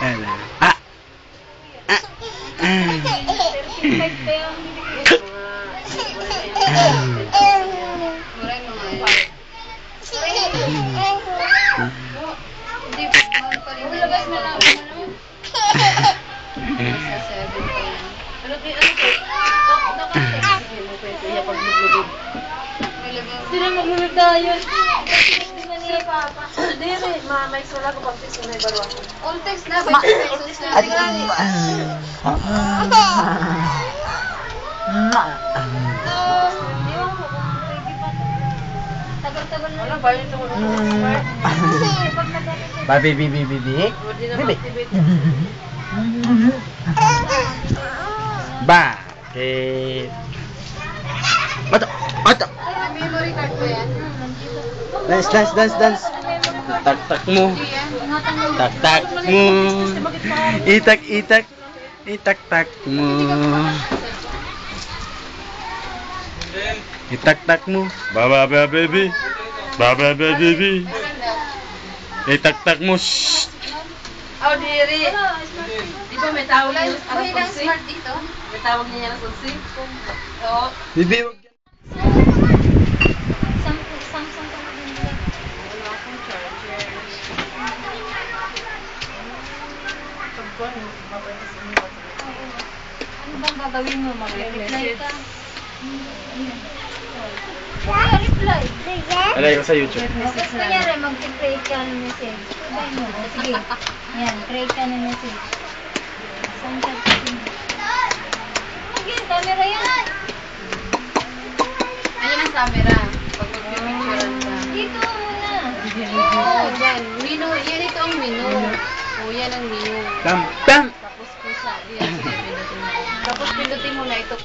Hello. Ah! Ah! Ah! Sila maglulog tayo. Hindi, may sula ko pag-text na may baro ako. All text na, 20 pesos na. Tagal-tagal na. Ano ba yun ito? Baby, baby, baby. Baby. Bakit? Oto! Oto! May memory card ba yan? Dance, dance, dance, dance. Tak-tak mo. Tak-tak mo. Itak-itak. Itak-tak mo. Itak-tak mo. Baba, baby. Baba, baby. Itak-tak mo. Shhh. Oh, diri. Di ba may tawag niya sa Uy, lang smart dito. May tawag niya na sulsi? Oo. Bibi, wag yan. Samsung ka maganda. Wala akong charger. Pagkuhan, mapapas mo. Ano bang gagawin mo? Mag-reply ka? Reply. Alay ko sa YouTube. Tapos kunyari, mag-create ka ng message. Reply mo. O, sige. Yan, create ka ng message. Saan ka? Again, camera yan. Ayun ang camera. Pag mag-picturean ka. Dito muna. Oo, dyan. Menu. Yan ito ang menu. O, yan ang menu. Tam, tam. Tapos pusa. Yan. Sige, pindutin mo. Tapos pindutin mo na ito.